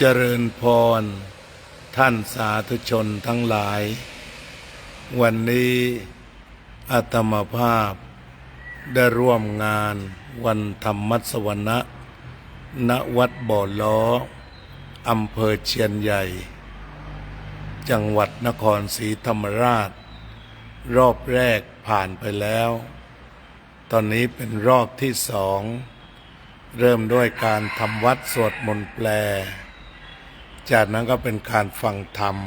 เจริญพรท่านสาธุชนทั้งหลาย วันนี้อาตมาภาพได้ร่วมงานวันธรรมสวนะณวัดบ่อล้ออำเภอเชียนใหญ่จังหวัดนครศรีธรรมราชรอบแรกผ่านไปแล้วตอนนี้เป็นรอบที่สองเริ่มด้วยการทำวัดสวดมนต์แปลจากนั้นก็เป็นการฟังธรรม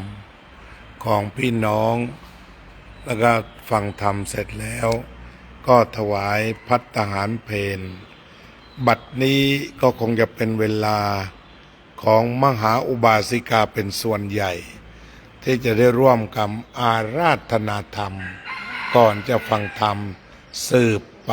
ของพี่น้องแล้วก็ฟังธรรมเสร็จแล้วก็ถวายภัตตาหารเพลบัดนี้ก็คงจะเป็นเวลาของมหาอุบาสิกาเป็นส่วนใหญ่ที่จะได้ร่วมกับอาราธนาธรรมก่อนจะฟังธรรมสืบไป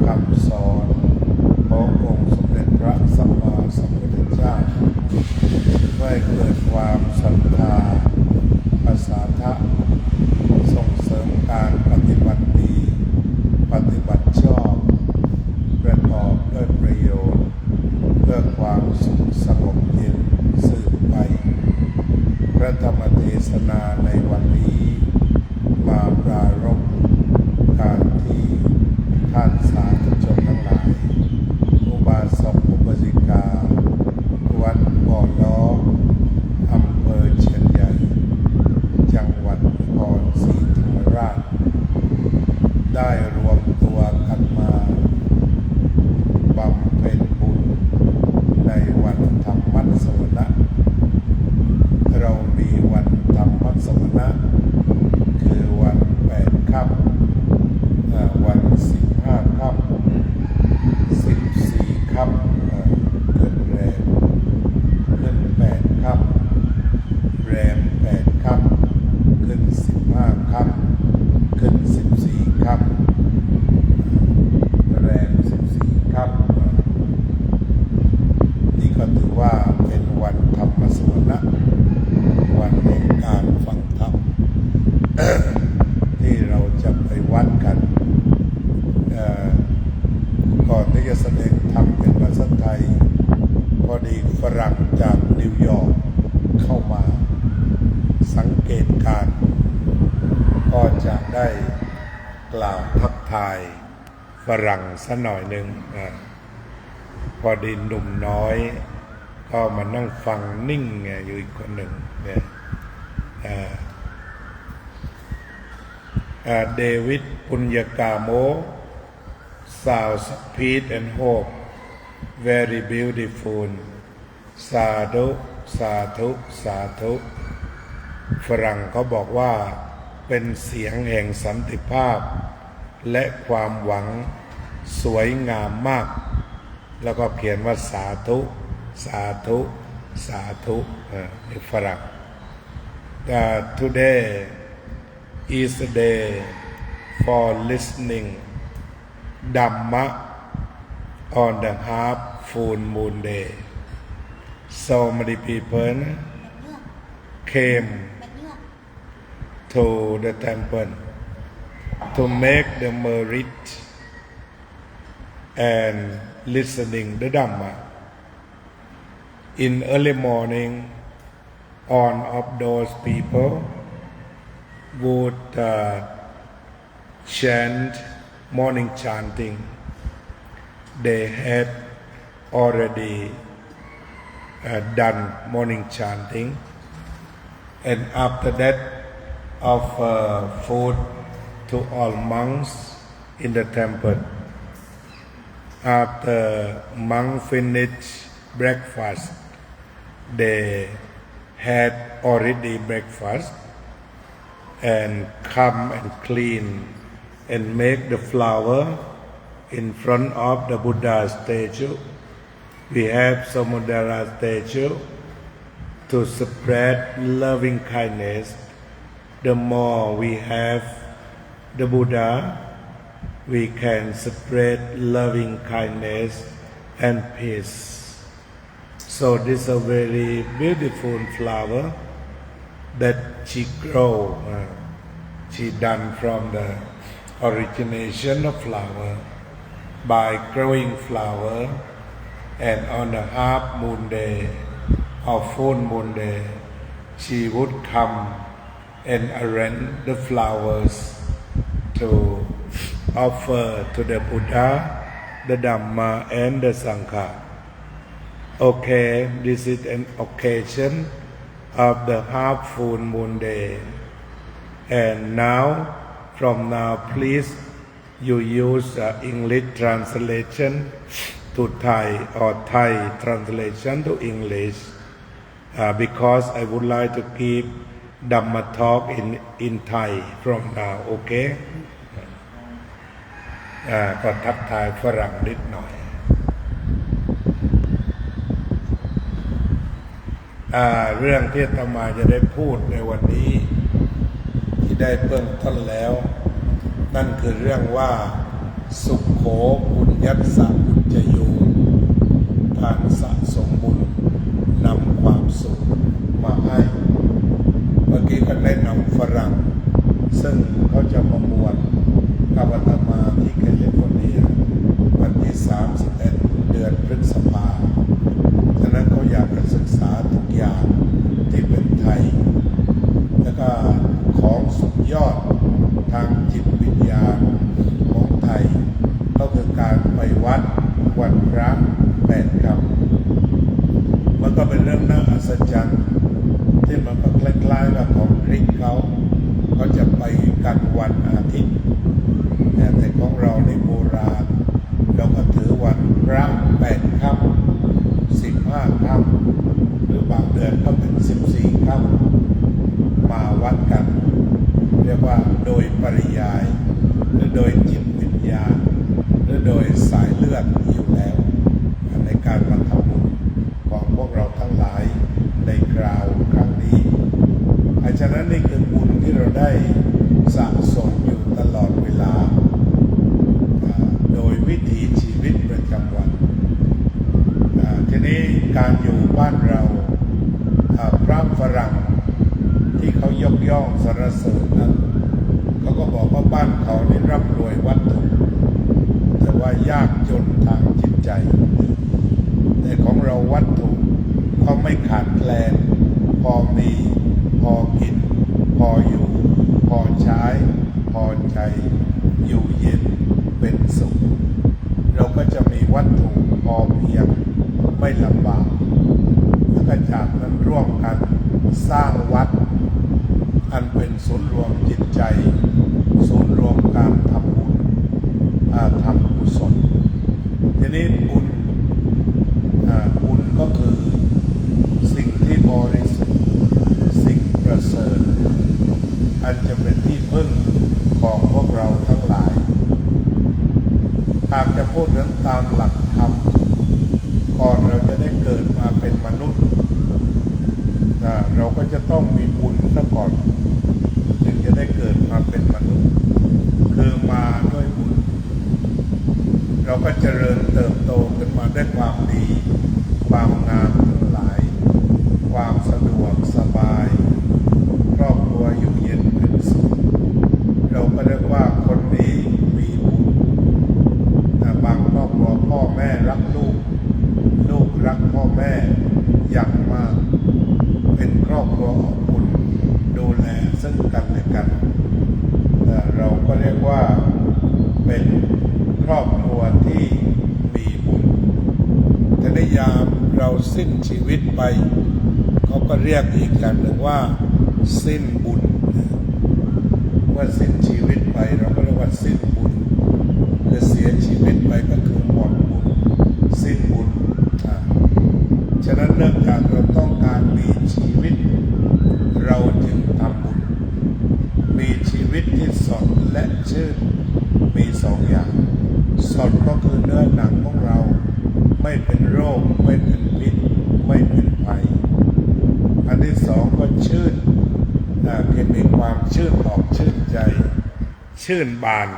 ค ำสอนขององค์สมเด็จพระสัมมาสัมพุทธเจ้าเพื่อให้เกิดความศรัทธาประสาทะส่งเสริมการปฏิบัติดีปฏิบัติชอบประกอบด้วยประโยชน์เพื่อความสุขสงบเย็นสืบไปพระธรรมเทศนาในวันนี้มาปรารภการที่ท่านสาธุชนทั้งหลายอุบาสกอุบาสิกาวัดบ่อล้ออำเภอเชียนใหญ่จังหวัดนครศรีธรรมราชได้รวมตัวกันมาบำเพ็ญบุญในวันธรรมสวนะเรามีวันธรรมสวนะคือวัน8 ค่ำวัน15 ค่ำ14 ค่ำขึ้นแรมขึ้น8 ค่ำแรม8 ค่ำขึ้น15 ค่ำขึ้น14 ค่ำแรม14 ค่ำนี่ก็ถือว่าเป็นวันธรรมสวนะวันแห่งการฟังธรรม ที่เราจะไปวัดกันก่อนที่จะแสดงธรรมเป็นภาษาไทยพอดีฝรั่งจากนิวยอร์กเข้ามาสังเกตการณ์ก็จะได้กล่าวทักทายฝรั่งสักหน่อยหนึ่งพอดีหนุ่มน้อยก็มานั่งฟังนิ่งอยู่อีกคนหนึ่งเนี่ยเดวิดปุญญกาโม sounds peace and hope very beautiful สาธุสาธุสาธุฝรั่งเขาบอกว่าเป็นเสียงแห่งสันติภาพและความหวังสวยงามมากแล้วก็เขียนว่าสาธุสาธุสาธุนี่ฝรั่งtoday is the day for listening Dhamma on the half full moon day. So many people came to the temple to make the merit and listening the Dhamma. In early morning, all of those people would chant morning chanting. They had already done morning chanting, and after that offer food to all monks in the temple. After monks finished breakfast, they had already breakfast and come and clean and make the flower in front of the Buddha statue. We have Samudara statue to spread loving kindness. The more we have the Buddha, we can spread loving kindness and peace. So this is a very beautiful flower that she grow. She done from the origination of flower by growing flower, and on the half moon day or full moon day, she would come and arrange the flowers to offer to the Buddha, the Dhamma, and the Sangha. Okay, this is an occasion of the half full moon day. And now, from now, please you use English translation to Thai or Thai translation to English, because I would like to keep Dhamma talk in Thai from now. Okay? ก็ทักทายฝรั่งนิดหน่อยเรื่องที่อาตมาจะได้พูดในวันนี้ที่ได้เบื้องต้นแล้วนั่นคือเรื่องว่า สุขโขบุญยัสสะบุญจโยการสะสมบุญนำความสุขมาให้เมื่อกี้ก็ได้นำฝรั่งซึ่งเขาจะมาบวชกับอาตมาที่แคลิฟอร์เนียวันที่31เดือนพฤษภาคมฉะนั้นเขาอยากจะศึกษาทุกอย่างที่เป็นไทยแล้วก็ของสุดยอดทางจิตวิญญาณของไทยก็คือการไปวัดวันพระ8 ค่ำมันก็เป็นเรื่องน่าอัศจรรย์ที่มันก็คล้ายๆกับของกรีกเขาจะไปกันวันอาทิตย์แต่ของเราในโบราณเราก็ถือวันพระ8 ค่ำ15 ค่ำหรือบางเดือนก็เป็น14 ค่ำมาวัดกันเรียกว่าโดยปริยายหรือโดยจิตวิญญาณหรือโดยสายเลือดอยู่แล้วในการมาทำบุญของพวกเราทั้งหลายในคราวครั้งนี้ฉะนั้นนี่คือบุญที่เราได้สะสมอยู่ตลอดเวลาโดยวิถีชีวิตประจำวันทีนี้การอยู่บ้านเราพระฝรั่งที่เขายกย่องสรรเสริญนั้นเขาก็บอกว่าบ้านเขานี่ร่ำรวยวัตถุแต่ว่ายากจนทางจิตใจแต่ของเราวัตถุเขาไม่ขาดแคลนพอมีพอกินพออยู่พอใช้พอใจอยู่เย็นเป็นสุขเราก็จะมีวัตถุพอเพียงไม่ลำบากแล้วก็จากนั้นร่วมกันสร้างวัดอันเป็นศูนย์รวมจิตใจศูนย์รวมการทำบุญทำกุศลทีนี้บุญก็คือสิ่งที่บริสุทธิ์สิ่งประเสริฐอันจะเป็นที่พึ่งของพวกเราทั้งหลายหากจะพูดถึงตามหลักธรรมก่อนเราจะได้เกิดมาเป็นมนุษย์เราก็จะต้องมีบุญซะก่อนจึงจะได้เกิดมาเป็นมนุษย์คือมาด้วยบุญเราก็เจริญเติบโตขึ้นมาด้วยความดีความงามทั้งหลายความสะดวกสบายครอบครัวอยู่เย็นเป็นสุขเราก็เรียกว่าคนนี้มีบุญบางครอบครัวพ่อแม่รักลูกลูกรักพ่อแม่อย่างมากเป็นครอบครัวอบอุ่นดูแลซึ่งกันและกันเราก็เรียกว่าเป็นครอบครัวที่มีบุญแต่ในยามเราสิ้นชีวิตไปเขาก็เรียกอีกอย่างหนึ่งว่าสิ้นบุญเมื่อสิ้นชีวิตไปเราก็เรียกว่าสิ้นบุญคือเสียชีวิตไปก็คือหมดบุญสิ้นบุญฉะนั้นเนื่องจากเราต้องการมีชีวิตเราจึงทำบุญมีชีวิตที่สดและชื่นมี2 อย่างสดก็คือเนื้อหนังของเราไม่เป็นโรคไม่เป็นพิษไม่เป็นภัยอันที่2ก็ชื่นคือมีความชื่นอกชื่นใจชื่นบาน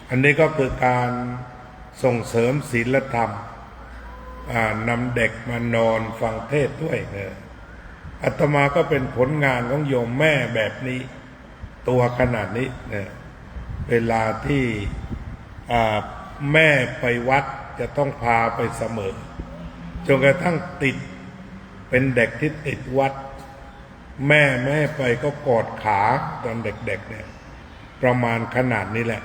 อันนี้ก็คือการส่งเสริมศีลธรรมนำเด็กมานอนฟังเทศด้วยอาตมาก็เป็นผลงานของโยมแม่แบบนี้ตัวขนาดนี้เวลาที่แม่ไปวัดจะต้องพาไปเสมอจนกระทั่งติดเป็นเด็กที่ติดวัดแม่ไปก็กอดขาตอนเด็กๆเนี่ยประมาณขนาดนี้แหละ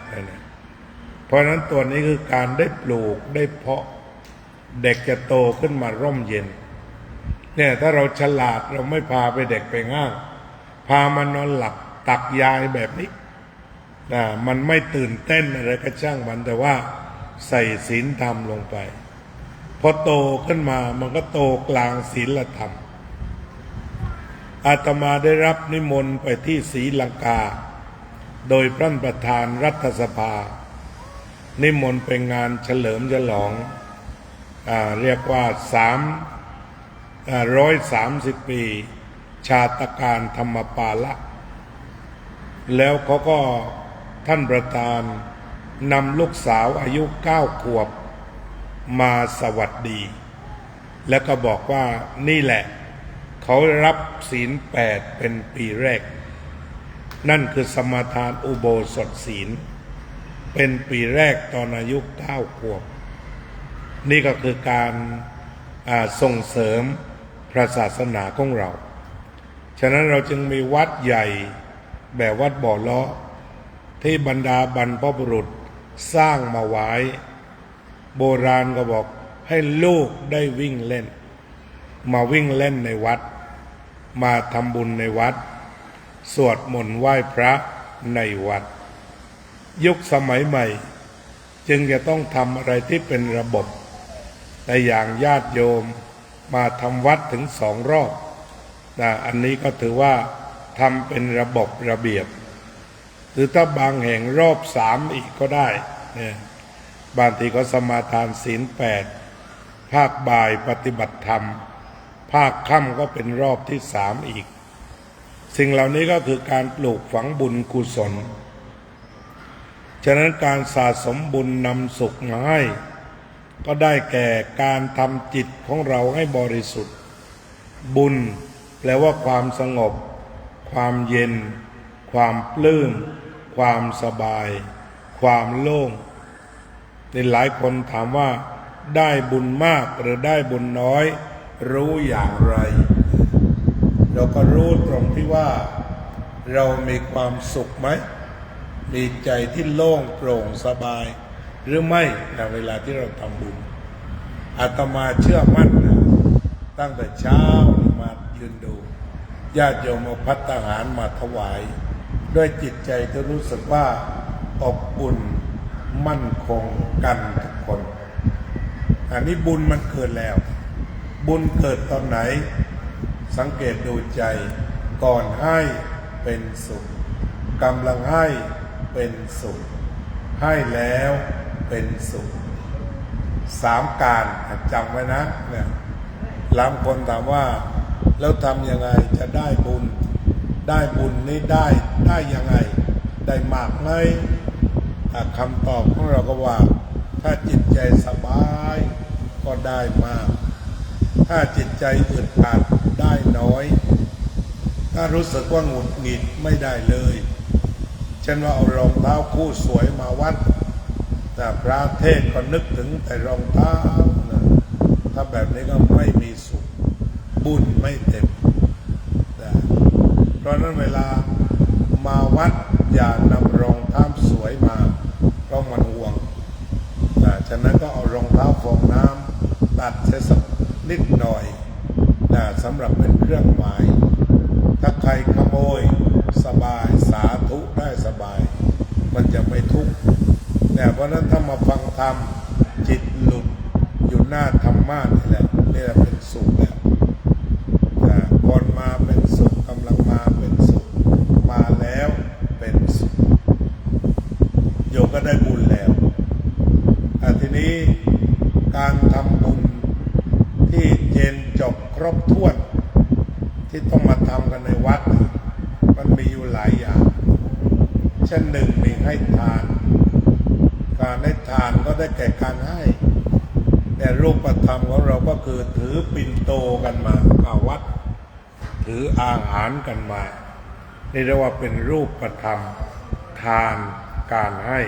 เพราะฉะนั้นตัวนี้คือการได้ปลูกได้เพาะเด็กจะโตขึ้นมาร่มเย็นเนี่ยถ้าเราฉลาดเราไม่พาไปเด็กไปง่างพามานอนหลับตักยายแบบนี้มันไม่ตื่นเต้นอะไรก็ช่างมันแต่ว่าใส่ศีลธรรมลงไปพอโตขึ้นมามันก็โตกลางศีลธรรมอาตมาได้รับนิมนต์ไปที่ศรีลังกาโดยท่านประธานรัฐสภานิมนต์ไปงานเฉลิมฉลองเรียกว่า130 ปีชาตการธรรมปาละแล้วเขาก็ ท่านประธานนำลูกสาวอายุ9 ขวบมาสวัสดี แล้วก็บอกว่านี่แหละเขารับศีล8เป็นปีแรกนั่นคือสมาทานอุโบสถศีลเป็นปีแรกตอนอายุ9 ขวบนี่ก็คือการส่งเสริมพระศาสนาของเราฉะนั้นเราจึงมีวัดใหญ่แบบวัดบ่อล้อที่บรรดาบรรพบุรุษสร้างมาไว้โบราณก็บอกให้ลูกได้วิ่งเล่นมาวิ่งเล่นในวัดมาทำบุญในวัดสวดมนต์ไหว้พระในวัดยุคสมัยใหม่จึงจะต้องทำอะไรที่เป็นระบบแต่อย่างญาติโยมมาทำวัดถึง2 รอบอันนี้ก็ถือว่าทำเป็นระบบระเบียบหรือถ้าบางแห่งรอบ3อีกก็ได้เนี่ยบางทีก็สมาทานศีล8ภาคบ่ายปฏิบัติธรรมภาคค่ำก็เป็นรอบที่3อีกสิ่งเหล่านี้ก็คือการปลูกฝังบุญกุศลฉะนั้นการสะสมบุญนำสุขมาให้ก็ได้แก่การทำจิตของเราให้บริสุทธิ์บุญแปลว่าความสงบความเย็นความปลื้มความสบายความโล่งในหลายคนถามว่าได้บุญมากหรือได้บุญน้อยรู้อย่างไรเราก็รู้ตรงที่ว่าเรามีความสุขไหมมีใจที่โล่งโปร่งสบายหรือไม่ในเวลาที่เราทำบุญอาตมาเชื่อมั่นนะตั้งแต่เช้ามายืนดูญาติโยมเอาภัตตาหารมาถวายด้วยจิตใจที่รู้สึกว่าอบอุ่นมั่นคงกันทุกคนอันนี้บุญมันเกิดแล้วบุญเกิดตอนไหนสังเกตดูใจก่อนให้เป็นสุขกำลังให้เป็นสุขให้แล้วเป็นสุข3 การจำไว้นะเนี่ยหลายคนถามว่าแล้วทำยังไงจะได้บุญได้บุญนี้ได้ยังไงได้มากไหมคำตอบของเราก็ว่าถ้าจิตใจสบายก็ได้มากถ้าจิตใจอึดอัดได้น้อยถ้ารู้สึกว่าหงุดหงิดไม่ได้เลยเช่นว่าเอารองเท้าคู่สวยมาวัดแต่พระเทศก็นึกถึงแต่รองเท้านะถ้าแบบนี้ก็ไม่มีสุขบุญไม่เต็มนะเพราะนั้นเวลามาวัดอย่านำรองเท้าสวยมาเพราะมันห่วงนะฉะนั้นก็เอารองเท้าฟองน้ำตัดเสียสักนิดหน่อยนะสำหรับเป็นเครื่องหมายถ้าใครขโมยสบายสาธุได้สบายมันจะไม่ทุกข์เนี่ยเพราะนั้นถ้ามาฟังธรรมจิตหลุดอยู่หน้าธรรมะนี่แหละเป็นสุขแล้วก่อนมาเป็นสุขกำลังมาเป็นสุขมาแล้วเป็นสุขโยมก็ได้บุญแล้วทีนี้การทำบุญที่เจนจบครบถ้วนที่ต้องมาทำกันในวัดมันมีอยู่หลายอย่างเช่นหนึ่งมีให้ทานการให้ทานก็ได้แก่การให้แต่รูปธรรมของเราก็คือถือปิ่นโตกันมาวัดถืออาหารกันมานี่เรียกว่าเป็นรูปธรรมทานการให้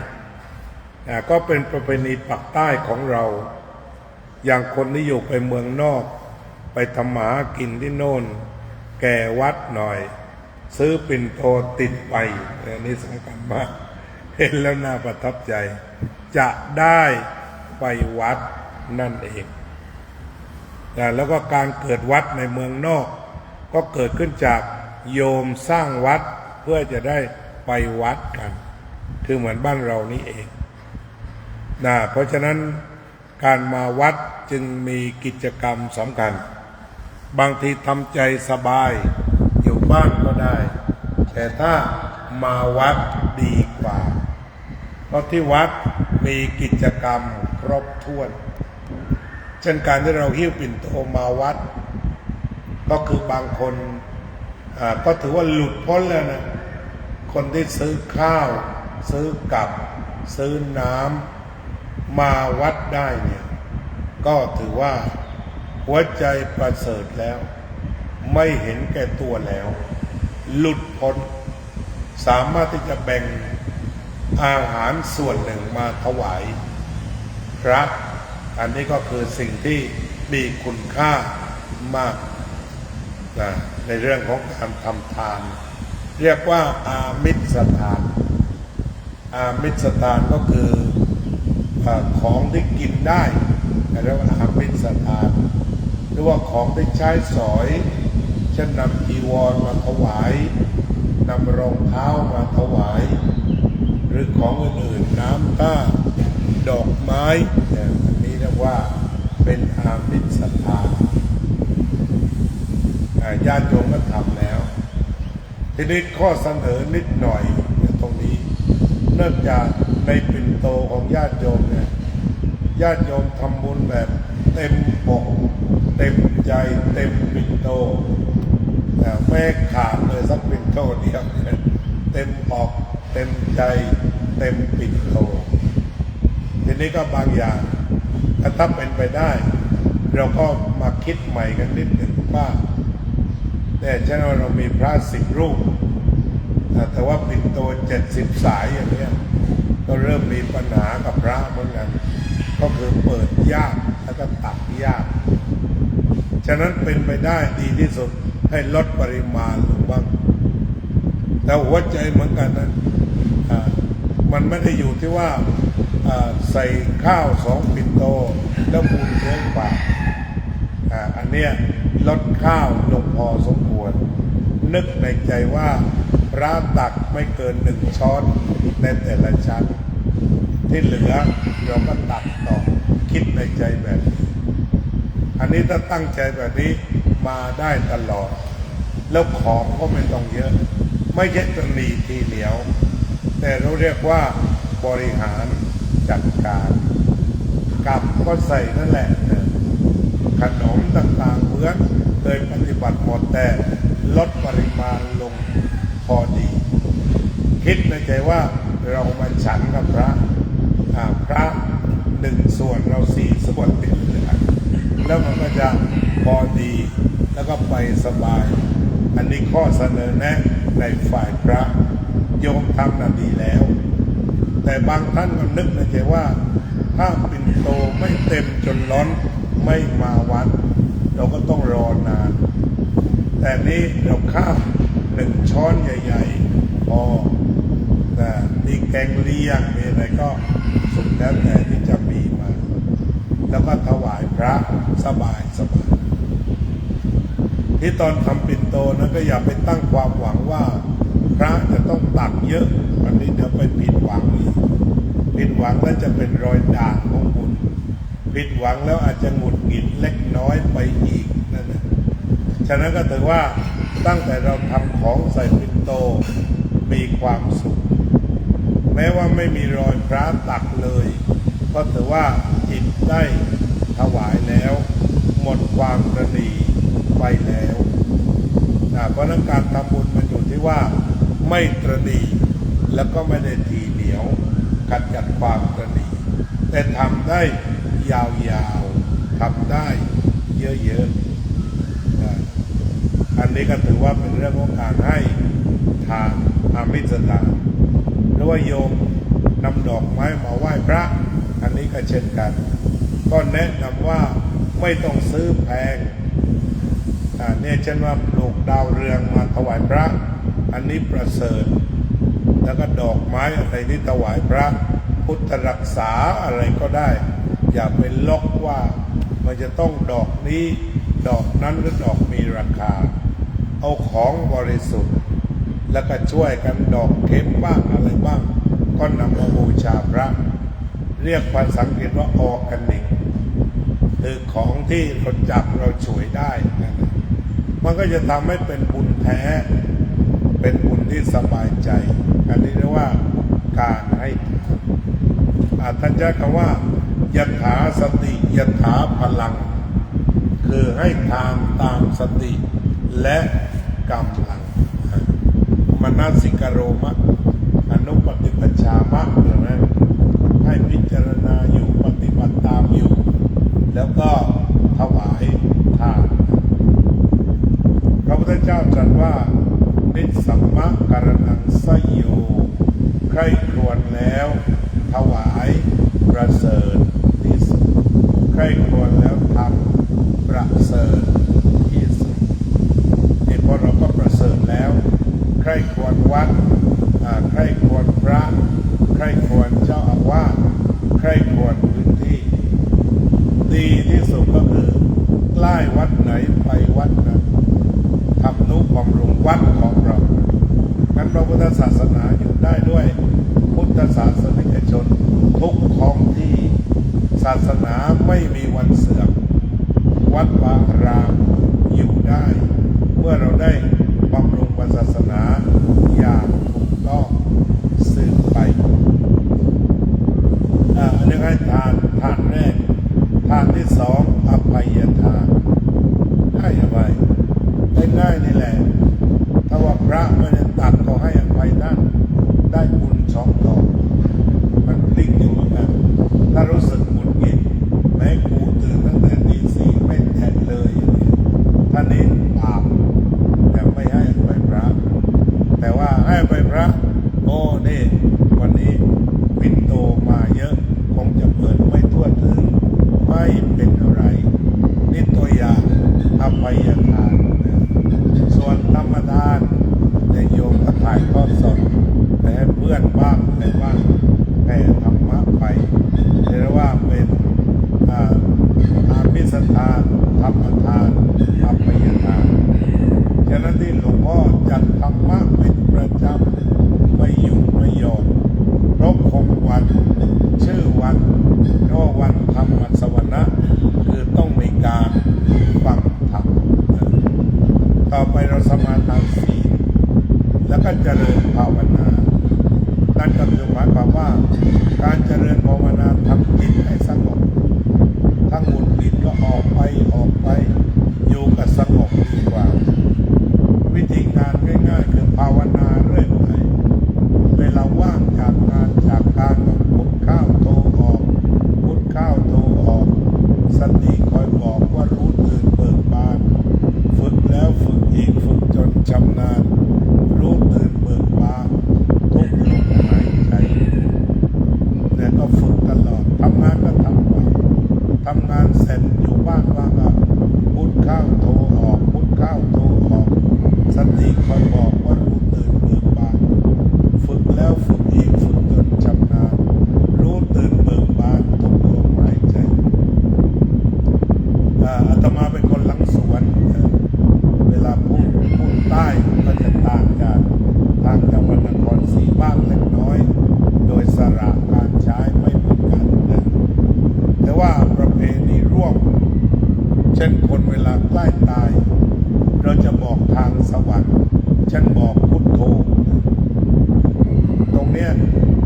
ก็เป็นประเพณีปักใต้ของเราอย่างคนที่อยู่ไปเมืองนอกไปทำหากินที่โน่นแก่วัดหน่อยซื้อปิ่นโตติดไปอันนี้สำคัญมากเห็นแล้วน่าประทับใจจะได้ไปวัดนั่นเองแล้วก็การเกิดวัดในเมืองนอกก็เกิดขึ้นจากโยมสร้างวัดเพื่อจะได้ไปวัดกันคือเหมือนบ้านเรานี่เองเพราะฉะนั้นการมาวัดจึงมีกิจกรรมสำคัญบางทีทำใจสบายอยู่บ้านก็ได้แต่ถ้ามาวัดดีกว่าเพราะที่วัดมีกิจกรรมครบถ้วนเช่นการที่เราหิ้วปิ่นโตมาวัดก็คือบางคนก็ถือว่าหลุดพ้นแล้วนะคนที่ซื้อข้าว ซื้อกับซื้อน้ำมาวัดได้เนี่ยก็ถือว่าหัวใจประเสริฐแล้วไม่เห็นแก่ตัวแล้วหลุดพ้นสามารถที่จะแบ่งอาหารส่วนหนึ่งมาถวายพระอันนี้ก็คือสิ่งที่มีคุณค่ามากนะในเรื่องของการทำทานเรียกว่าอามิสทานอามิสทานก็คือของที่กินได้เรียกว่าอามิสทานหรือว่าของที่ใช้สอยเช่นนำจีวรมาถวายนำรองเท้ามาถวายหรือของอื่นๆน้ำต้าดอกไม้อันนี้เรียกว่าเป็นอามิสทานญาติโยมก็ทำแล้วทีนี้ข้อเสนอนิดหน่อยตรงนี้เนื่องจากในปิ่นโตของญาติโยมเนี่ยญาติโยมทำบุญแบบเต็มปกเต็มใจเต็มปิ่นโตไม่ขาดเลยสักปิ่นโตเดียวเต็มออกเต็มใจเต็มปิ่นโตทีนี้ก็บางอย่างถ้าเป็นไปได้เราก็มาคิดใหม่กันนิดหนึ่งว่าแต่เช่นเรามีพระ10 รูปแต่ว่าปิ่นโต70 สายอย่างนี้ก็เริ่มมีปัญหากับพระเหมือนกันก็คือเปิดยากแล้วก็ตัดยากฉะนั้นเป็นไปได้ดีที่สุดให้ลดปริมาณลงบ้างแต่หัวใจเหมือนกันนะมันไม่ได้อยู่ที่ว่าใส่ข้าว2 ปิ่นโตแล้วบุญเยอะกว่าอันเนี้ยลดข้าวลงพอสมควรนึกในใจว่าพระตักไม่เกิน1 ช้อนในแต่ละชั้นที่เหลือเราก็ตักต่อคิดในใจแบบนี้อันนี้ถ้าตั้งใจแบบนี้มาได้ตลอดแล้วของก็ไม่ต้องเยอะไม่ใช่ตนีทีเหนียวแต่เราเรียกว่าบริหารจัดการกับก็ใส่นั่นแหละขนมต่างๆเหมือนเคยปฏิบัติหมดแต่ลดปริมาณลงพอดีคิดในใจว่าเรามาฉันกับพระ1 ส่วนเรา4 ส่วนติดเหลือแล้วมันก็จะพอดีแล้วก็ไปสบายอันนี้ข้อเสนอแนะในฝ่ายพระโยมทำน่ะดีแล้วแต่บางท่านก็นึกในใจว่าถ้าปิ่นโตไม่เต็มจนล้นไม่มาวัดเราก็ต้องรอนานแต่นี้เราข้าว1 ช้อนใหญ่ๆพอมีแกงเลียงมีอะไรก็สุดแล้วแต่ที่จะมีมาแล้วก็ถวายพระสบายที่ตอนทำปิ่นโตนั้นก็อย่าไปตั้งความหวังว่าพระจะต้องตักเยอะวันนี้เดี๋ยวไปผิดหวังอีกผิดหวังแล้วจะเป็นรอยด่างของบุญผิดหวังแล้วอาจจะหงุดหงิดเล็กน้อยไปอีกนั่นนะฉะนั้นก็ถือว่าตั้งแต่เราทำของใส่ปิ่นโตมีความสุขแม้ว่าไม่มีรอยพระตักเลยก็ถือว่าจิตได้ถวายแล้วหมดความตระหนี่ไปแล้วเพราะนั้นการทำบุญมันอยู่ที่ว่าไม่ตระหนี่แล้วก็ไม่ได้ทีเหนียวขัดจัดความตระหนี่แต่ทำได้ยาวๆทำได้เยอะๆอันนี้ก็ถือว่าเป็นเรื่องของการให้ทานอามิสทานหรือว่าโยมนำดอกไม้มาไหว้พระอันนี้ก็เช่นกันก็แนะนำว่าไม่ต้องซื้อแพงเนี่ยเช่นว่าปลูกดาวเรืองมาถวายพระอันนี้ประเสริฐแล้วก็ดอกไม้อะไรที่ถวายพระพุทธรักษาอะไรก็ได้อย่าไปล็อกว่ามันจะต้องดอกนี้ดอกนั้นหรือดอกมีราคาเอาของบริสุทธิ์แล้วก็ช่วยกันดอกเข็มบ้างอะไรบ้างก็นำมาบูชาพระเรียกภาษาอังกฤษว่าออร์แกนิกคือของที่เราจับเราช่วยได้นะมันก็จะทำให้เป็นบุญแท้เป็นบุญที่สบายใจอันนี้เรียกว่าการให้ท่านใช้คำว่ายถาสติยถาพลังคือให้ทานตามสติและกำลังมนสิกโรมะอนุปติ ปัญชามะใช่ไหมให้พิจารณาอยู่ปฏิบัติตามอยู่แล้วก็ถวายทานพระพุทธเจ้าตรัสว่านิสสัมมะการนังสยโยใคร่ครวญแล้วถวายประเสริฐที่สุดใคร่ครวญแล้วทำประเสริฐที่สุดนี่พอเราก็ประเสริฐแล้วใคร่ครวญวัดใคร่ครวญพระใคร่ครวญเจ้าอาวาสใคร่ครวญพื้นที่ดีที่สุดก็คือใกล้วัดไหนไปวัดนั้นทำนุบำรุงวัดของเรางั้นพระพุทธศาสนาอยู่ได้ด้วยพุทธศาสนิกชนทุกท้องที่ศาสนาไม่มีวันเสื่อมวัดวาอารามอยู่ได้เมื่อเราได้บำรุงศาสนาอย่างถูกต้องสืบไปอันนี้ให้ทานแรกทานที่สองอภัยทานให้อภัยง่ายๆนี่แหละถ้าว่าพระไม่ได้ตัดก็ให้อภัยท่านได้บุญ2 ต่อมันพลิกอยู่เหมือนกันถ้ารู้สึกหงุดหงิดแม้กูตื่นตั้งแต่ตี 4ไม่แตะเลยท่านนี้บาปแต่ไม่ให้อภัยพระแต่ว่าให้อภัยพระโอ้นี่วันนี้ปิ่นโตมาเยอะคงจะเปิดไม่ทั่วถึงไม่เป็นอะไรนี่ตัวอย่างอภัยทานส่วนธรรมทานในโยมก็ถ่ายทอดสดแต่ให้เพื่อนบ้างอะไรบ้างแผ่ธรรมะไปเรียกว่าเป็นอาภิสทานธรรมทานอภัยทานฉะนั้นที่หลวงพ่อจัดธรรมะเป็นประจำไม่หยุดไม่หย่อนครบคงวันชื่อวันก็วันธรรมสวนะคือต้องมีการฟังธรรมต่อไปเราสมาทานศีลแล้วก็เจริญภาวนานั่นก็คือหมายความว่าการเจริญภาวนาทำจิตให้สงบทั้งหงุดหงิดก็ออกไปอยู่กับสงบดีกว่าวิธีการง่ายๆคือภาวนาเรื่อยไปเวลาว่างจากงานจากการก็พุทเข้าโทออกพุทเข้าโทออกสติคอยบอกว่ารู้ตื่นเบิกบานฝึกแล้วฝึกอีกฝึกจนชำนาญรู้ตื่นเบิกบานทุกลมหายใจแต่ก็ฝึกตลอดทำงานก็ทำไปทำงานเสร็จอยู่บ้านว่างก็พุทเข้าโทออกพุทเข้าโทออกสติคอยบอกว่ารู้ตื่นเบิกบานฝึกแล้วฝึกอีกฝึกจนชำนาญรู้ตื่นเบิกบานทุกลมหายใจอาตมาเป็นคนหลังสวนเวลาพูดใต้ก็จะต่างจากทางจังหวัดนครศรีบ้างเล็กน้อยโดยสระการใช้ไม่เหมือนกันนะแต่ว่าประเพณีร่วมเช่นคนเวลาใกล้ตายเราจะบอกทางสวรรค์ฉันบอกพุทโธตรงเนี้ย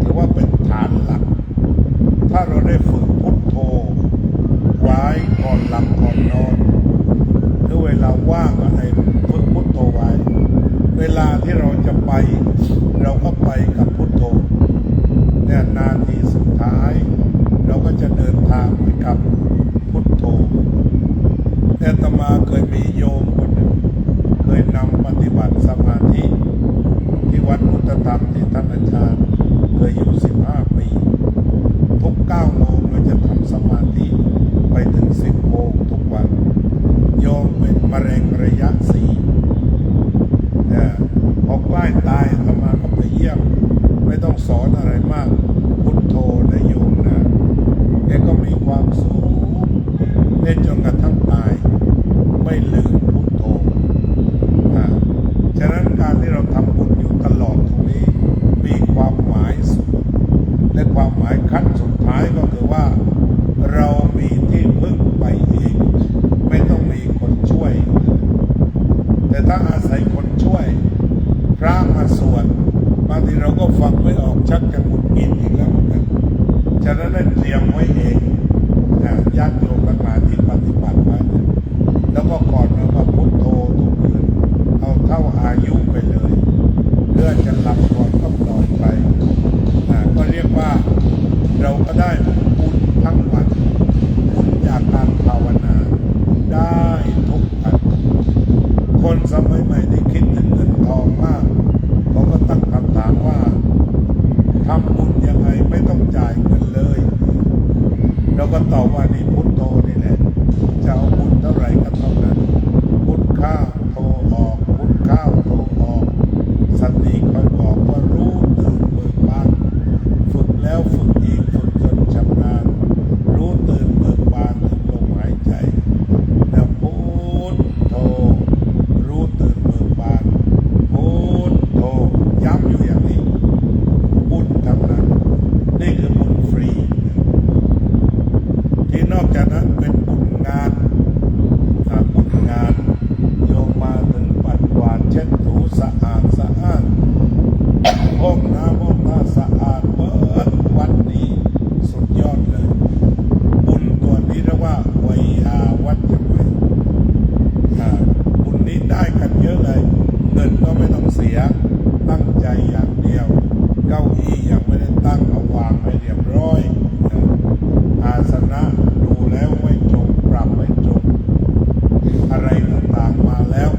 ถือว่าเป็นฐานหลักถ้าเราได้ฝึกพุทโธไว้ก่อนหลับก่อนนอนหรือเวลาว่างอะไรฝึกพุทโธไว้เวลาที่เราจะไปเราก็ไปกับพุทโธเนี่ยนาทีสุดท้ายเราก็จะเดินทางไปกับพุทโธแต่อาตมาเคยมีโยมคนหนึ่งเคยนำปฏิบัติสมาธิที่วัดพุทธธรรมที่ท่านอาจารย์เคยอยู่15 ปีทุก9 โมงเราจะทำสมาธิไปถึง10 โมงทุกวันโยมเป็นมะเร็งระยะ 4พอใกล้ตายอาตมาก็ไปเยี่ยมไม่ต้องสอนอะไรมากพุทโธนะโยมนะแกก็มีความสุขจนกระทั่งตายไม่ลืมพุทโธฉะนั้นการที่เราทำบุญอยู่ตลอดตรงนี้มีความหมายสุดและความหมายขั้นสุดท้ายก็คือว่าเรามีที่พึ่งไปเองไม่ต้องมีคนช่วยแต่ถ้าอาศัยคนช่วยพระมาสวดบางทีเราก็ฟังไม่ออกชักจะหงุดหงิดอีกแล้วเหมือนกันฉะนั้นได้เตรียมไว้เองญาติโยมทั้งหลายที่ปฏิบัติไว้แล้วก็ก่อนเราก็พุทโธทุกคืนเอาเท่าอายุไปเลยเพื่อจะหลับก่อนก็ปล่อยไป เรียกว่าเราก็ได้บุญทั้งวันบุญจากการภาวนาได้ทุกวันคนสมัยใหม่ที่คิดถึงเงินทองมากเขาก็ตั้งคำถามว่าทำบุญยังไงไม่ต้องจ่ายเงินเลยเราก็ตอบว่านี่พุทโธนี่แหละจะเอาบุญเท่าไหร่ก็เท่านั้นพุทข้าวโทออกพุทข้าวโทออกสติคอยบอกว่ารู้ตื่นเบิกบานฝึกแล้วฝึกอีกฝึกจนชำนาญรู้ตื่นเบิกบานถึงลมหายใจแล้วพุทโธรู้ตื่นเบิกบานพุทโธย้ำอยู่อย่างนี้บุญทั้งนั้นนี่คือบุญฟรีที่นอกจากนั้นเป็นบุญงานโยมมาถึงปัดกวาดเช็ดถูสะอาดห้องน้ำห้องท่าสะอาดเบิดวันนี้สุดยอดเลยบุญตัวนี้เรียกว่าไวยาวัจจะไว้บุญนี้ได้กันเยอะเลยเงินก็ไม่ต้องเสียตั้งใจอย่างเดียวเก้าอี้ยังไม่ได้ตั้งเอาวางให้เรียบร้อยอาสนะดูแล้วไม่จงปรับไม่จงอะไรต่างๆมาแล้ว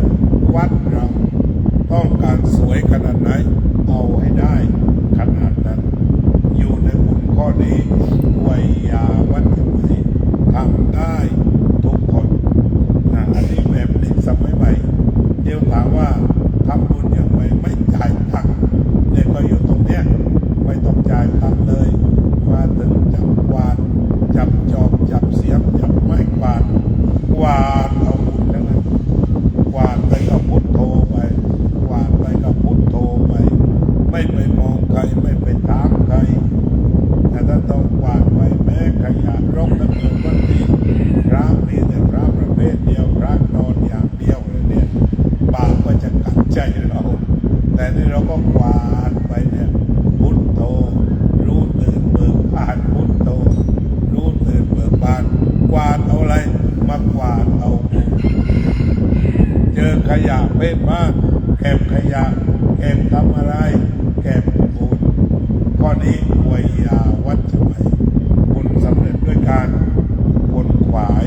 วัดเราต้องการสวยขนาดไหนเอาให้ได้ขนาดนั้นอยู่ในบุญข้อนี้ไวยาวัจจะไว้ทำได้ทุกคนอันนี้แบบเด็กสมัยใหม่เดี๋ยวถามว่าทำบุญยังไงไม่จ่ายตังค์เนี่ยก็อยู่ตรงเนี้ยไม่ต้องจ่ายตังค์เลยมาถึงจับกวาดจับจอบจับเสียมจับไม้กวาดเอาบุญทั้งนั้นกวาดไปก็พุทโธไปกวาดไปก็พุทโธไปไม่ไปมองใครไม่ไปถามใครแต่ถ้าต้องกวาดไปแม้ขยะรกนักเกินวันนี้พระมีแต่พระประเภทเดียวพระนอนอย่างเดียวเลยเนี่ยบาปก็จะกัดใจเราแต่นี่เราก็กวาดไปเนี่ยพุทโธรู้ตื่นเบิกบานพุทโธรู้ตื่นเบิกบานกวาดเอาอะไรมากวาดเอาบุญเจอขยะเพ่นบ้านเก็บขยะเก็บทำอะไรเก็บบุญข้อนี้ไวยาวัจจะไว้บุญสำเร็จด้วยการวนขวาย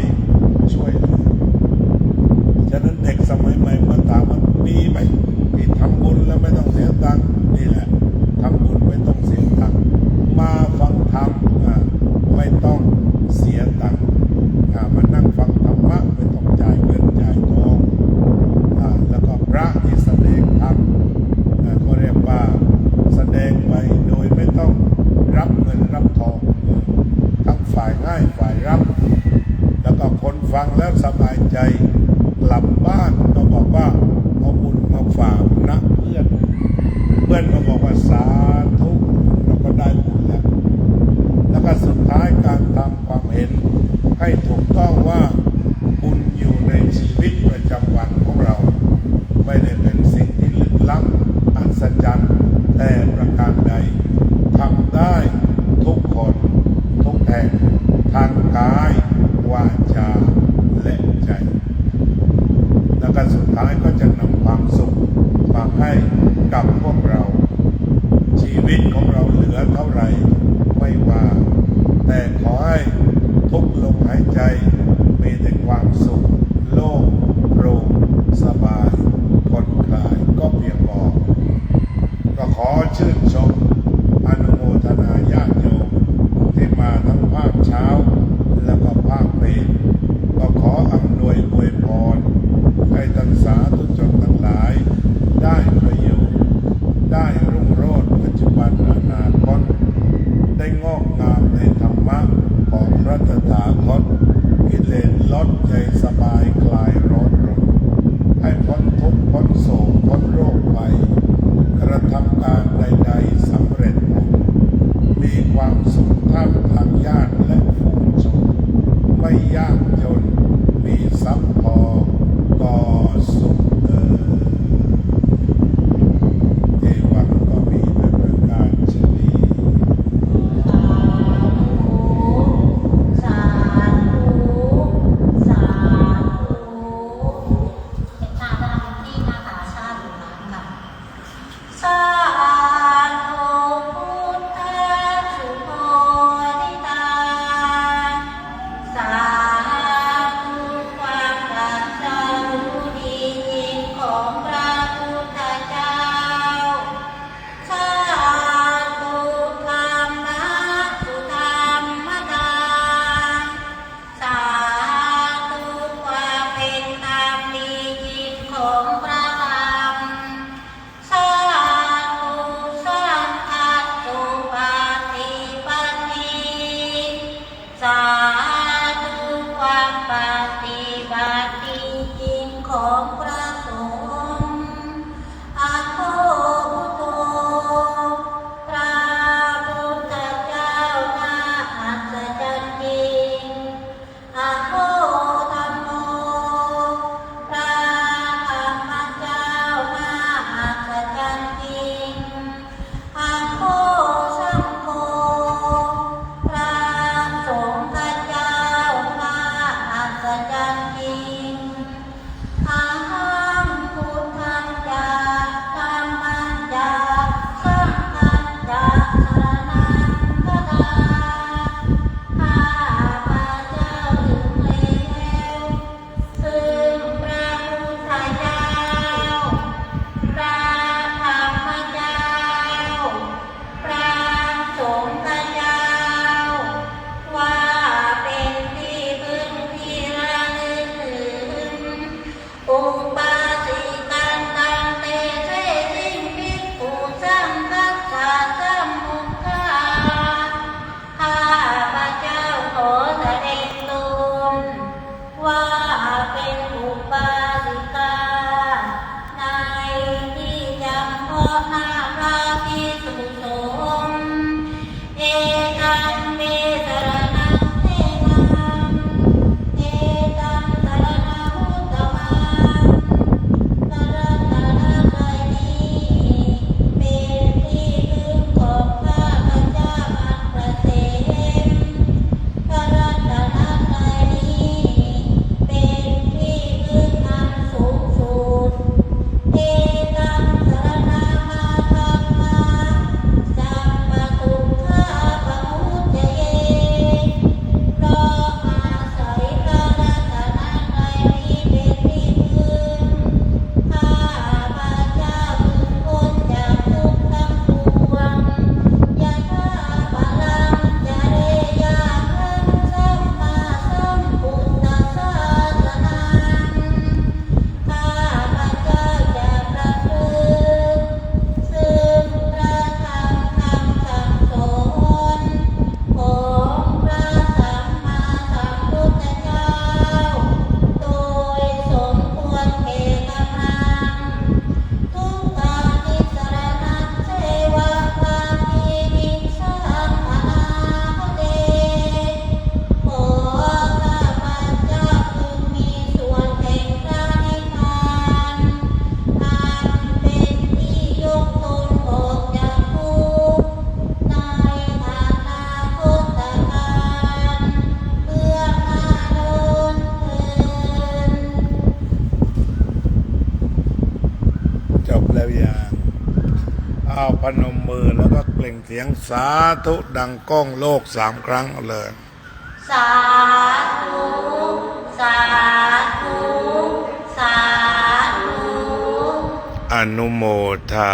ช่วยเหลือฉะนั้นเด็กสมัยใหม่มาถามว่ามีไหมที่ทำบุญแล้วไม่ต้องเสียตังค์นี่แหละทำบุญไม่ต้องเสียตังค์มาฟังธรรมไม่ต้องเสียตังค์มานั่งฟังธรรมะไม่ต้องจ่ายเงินจ่ายทองแล้วก็พระที่แสดงธรรมก็เรียกว่าแสดงไปโดยไม่ต้องรับเงินรับทองทั้งฝ่ายให้ฝ่ายรับแล้วก็คนฟังแล้วสบายใจกลับบ้านก็บอกว่าเอาบุญมาฝากนะเพื่อนก็บอกว่าสาธุเราก็ได้บุญแล้วก็สุดท้ายการทำความเห็นให้ถูกต้องว่าบุญอยู่ในชีวิตประจำวันของเราไม่ได้เป็นสิ่งที่ลึกลับอัศจรรย์แต่ประการใดทำได้ทุกคนทุกแห่งทางกายวาจาและใจแล้วก็สุดท้ายก็จะนำความสุขมาให้กับพวกเราชีวิตของเราเหลือเท่าไหร่ไม่ว่าแต่ขอให้ทุกลมหายใจมีแต่ความสุขโล่งโปร่งสบายผ่อนคลายก็เพียงพอก็ขอชื่นชมอนุโมทนาญาติโยมที่มาทั้งภาคเช้าแล้วก็ภาคเพลก็ขออำนวยอวยพรให้ท่านสาธุชนทั้งหลายได้ประโยชน์ได้รุ่งโรจน์ปัจจุบันอนาคตได้งอกงามในธรรมะของพระตถาคตกิเลสลดใจสบายคลายร้อนรนให้พ้นทุกข์พ้นโศกพ้นโรคภัยกระทำการใดๆสำเร็จผลมีความสุขท่ามกลางญาติและฝูงชนไม่ยากจนมีทรัพย์พอก่อสุขเอวังก็มีด้วยประการฉะนี้ สาธุพุทธ ตัมเมสรณังเทนังเอตัมสรณะพุทธมังสรณะใดนี้เป็นที่พึ่งของข้าพเจ้าอันเกษมสรณะใดนี้เป็นที่พึ่งอันสูงสุดเอตัมสรณะมาธัมมาสัพพทุกขาปะมุจเจเพราะอาศัยพระรัตนตรัยนี้เป็นที่พึ่งข้าพเจ้าพึงพ้นจากทุกข์ทั้งปวงยะถาปะลังจเรยาหังสัมมาสัมพุทธัสสะนังข้าพเจ้าจะประพฤติซึ่งพระธรรมคำสั่งสอนของพระสัมมาสัมพุทธเจ้าโดยสมควรแก่กำลังทุกขานิสรณังเสวะภาคีนิสังฆนาเตขอข้าพเจ้าพึงมีส่วนแห่งพระนิพพานอันเป็นที่ยกตนออกจากทุกข์ในอนาคตการเบื้องหน้าโน้นเถิด จบแล้วยังเอาพนมมือแล้วก็เปล่งเสียงสาธุดังก้องโลก3 ครั้งเอาเลย สาธุ สาธุ สาธุ อนุโมทา